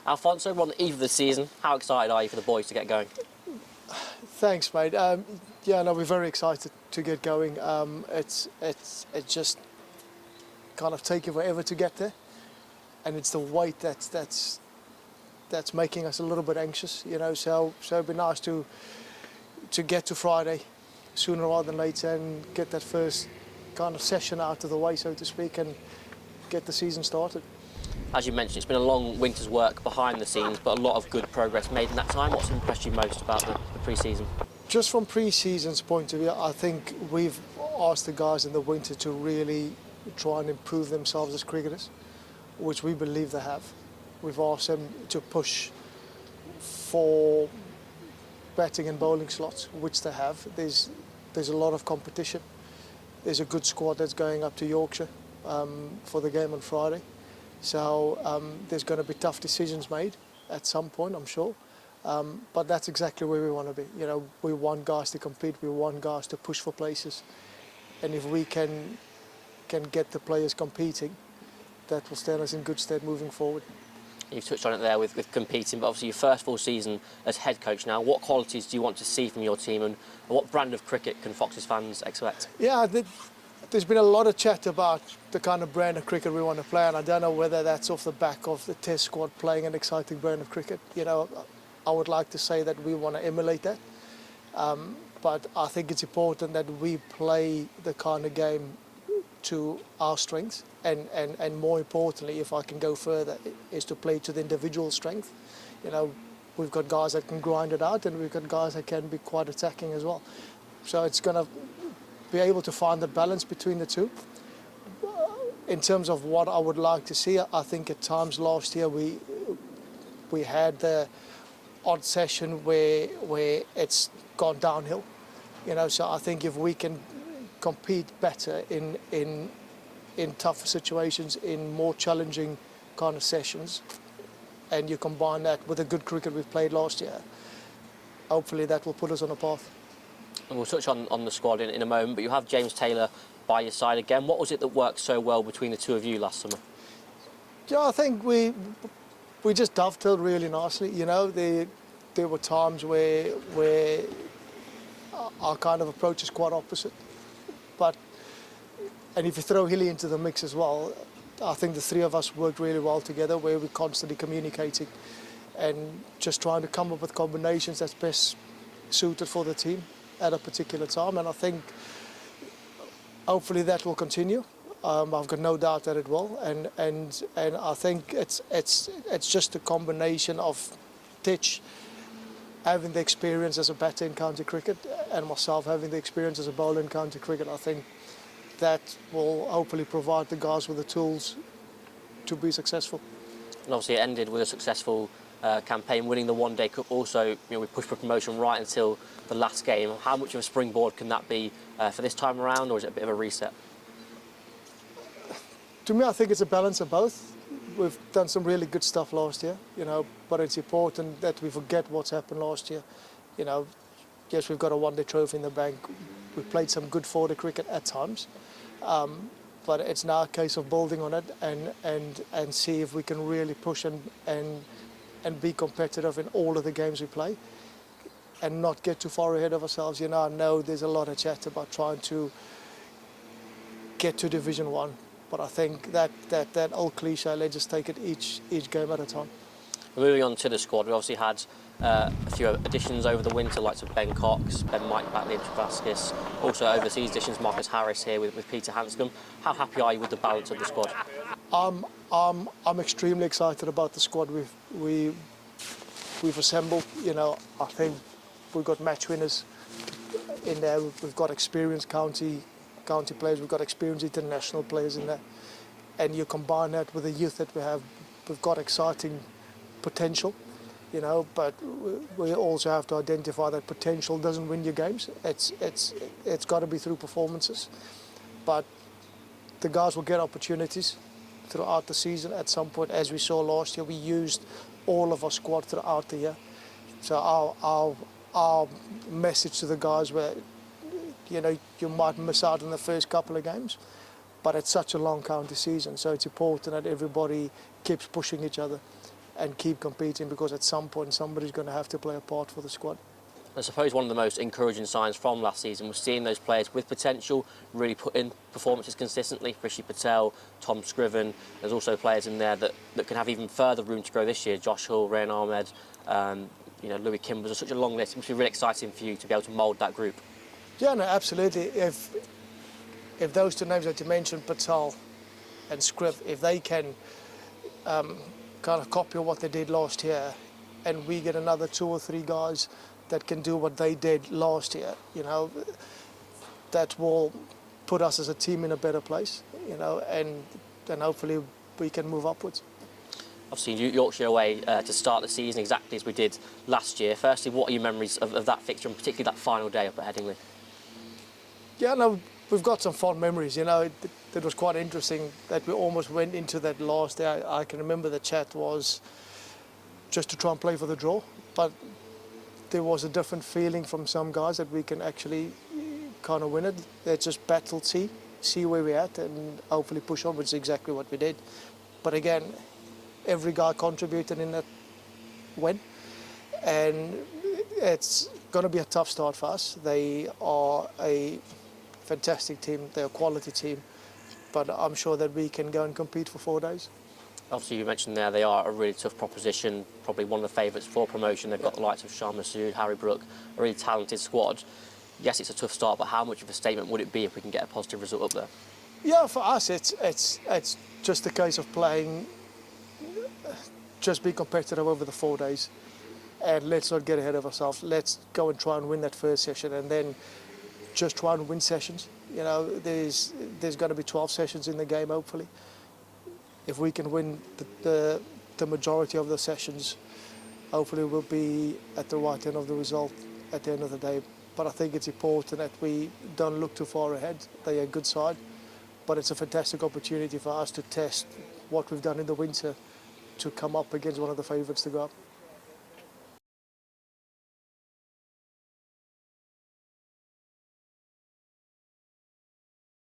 Alfonso, we're on the eve of the season. How excited are you for the boys to get going? Thanks, mate. Yeah, no, we're very excited to get going. It's just kind of taking forever to get there, and it's the wait that's making us a little bit anxious. You know, so it'd be nice to get to Friday sooner rather than later and get that first kind of session out of the way, so to speak, and get the season started. As you mentioned, it's been a long winter's work behind the scenes, but a lot of good progress made in that time. What's impressed you most about the pre-season? Just from pre-season's point of view, I think we've asked the guys in the winter to really try and improve themselves as cricketers, which we believe they have. We've asked them to push for batting and bowling slots, which they have. There's a lot of competition. There's a good squad that's going up to Yorkshire for the game on Friday. So there's going to be tough decisions made at some point, I'm sure. But that's exactly where we want to be. You know, we want guys to compete. We want guys to push for places. And if we can get the players competing, that will stand us in good stead moving forward. You've touched on it there with competing, but obviously your first full season as head coach now. What qualities do you want to see from your team, and what brand of cricket can Fox's fans expect? Yeah, there's been a lot of chat about the kind of brand of cricket we want to play, and I don't know whether that's off the back of the Test squad playing an exciting brand of cricket. You know, I would like to say that we want to emulate that, but I think it's important that we play the kind of game to our strengths, and more importantly, if I can go further, is to play to the individual strength. You know, we've got guys that can grind it out, and we've got guys that can be quite attacking as well. So it's going to be able to find the balance between the two. In terms of what I would like to see, I think at times last year we had the odd session where it's gone downhill. You know, so I think if we can compete better in tougher situations, in more challenging kind of sessions, and you combine that with the good cricket we've played last year, hopefully that will put us on a path. And we'll touch on the squad in a moment, but you have James Taylor by your side again. What was it that worked so well between the two of you last summer? Yeah, I think we just dovetailed really nicely. You know, there were times where our kind of approach is quite opposite. And if you throw Hilly into the mix as well, I think the three of us worked really well together, where we're constantly communicating and just trying to come up with combinations that's best suited for the team at a particular time. And I think hopefully that will continue. I've got no doubt that it will. And I think it's just a combination of Titch having the experience as a batter in county cricket and myself having the experience as a bowler in county cricket. I think that will hopefully provide the guys with the tools to be successful. And obviously it ended with a successful campaign, winning the One Day Cup. Also, you know, we pushed for promotion right until the last game. How much of a springboard can that be for this time around, or is it a bit of a reset? To me, I think it's a balance of both. We've done some really good stuff last year, you know, but it's important that we forget what's happened last year. You know, yes, we've got a one-day trophy in the bank. We played some good four-day cricket at times, but it's now a case of building on it and see if we can really push and be competitive in all of the games we play, and not get too far ahead of ourselves. You know, I know there's a lot of chat about trying to get to Division 1. But I think that old cliche, let's just take it each game at a time. Moving on to the squad, we obviously had a few additions over the winter, like Ben Cox, Ben Mike Batley and Travaskis. Also overseas additions, Marcus Harris here with Peter Hanscom. How happy are you with the balance of the squad? I'm extremely excited about the squad we've assembled. You know, I think we've got match winners in there. We've got experienced county players, we've got experienced international players in there, and you combine that with the youth that we have, we've got exciting potential, you know, but we also have to identify that potential doesn't win your games. It's got to be through performances, but the guys will get opportunities throughout the season at some point. As we saw last year, we used all of our squad throughout the year, so our message to the guys were, you know, you might miss out on the first couple of games, but it's such a long county season, so it's important that everybody keeps pushing each other and keep competing, because at some point somebody's going to have to play a part for the squad. I suppose one of the most encouraging signs from last season was seeing those players with potential really put in performances consistently. Rishi Patel, Tom Scriven. There's also players in there that can have even further room to grow this year. Josh Hull, Ryan Ahmed, Louis Kimbers. Such a long list. It must be really exciting for you to be able to mould that group. Yeah, no, absolutely. If those two names that you mentioned, Patel and Scriv, if they can kind of copy what they did last year, and we get another 2 or 3 guys that can do what they did last year, that will put us as a team in a better place, and then hopefully we can move upwards. Obviously, Yorkshire away to start the season exactly as we did last year. Firstly, what are your memories of that fixture, and particularly that final day up at Headingley? Yeah, no, we've got some fond memories. It was quite interesting that we almost went into that last day. I can remember the chat was just to try and play for the draw, but there was a different feeling from some guys that we can actually kind of win it. Let's just battle, see where we're at, and hopefully push on, which is exactly what we did. But again, every guy contributed in that win, and it's going to be a tough start for us. They are a fantastic team, they're a quality team, but I'm sure that we can go and compete for 4 days. Obviously, you mentioned there they are a really tough proposition, probably one of the favourites for promotion. They've got the likes of Shah Massoud, Harry Brook, a really talented squad. Yes, it's a tough start, but how much of a statement would it be if we can get a positive result up there? Yeah, for us, it's just a case of playing, just be competitive over the 4 days, and let's not get ahead of ourselves. Let's go and try and win that first session, and then just try and win sessions. There's going to be 12 sessions in the game, hopefully. If we can win the majority of the sessions, hopefully we'll be at the right end of the result at the end of the day. But I think it's important that we don't look too far ahead. They're a good side, but it's a fantastic opportunity for us to test what we've done in the winter to come up against one of the favourites to go up.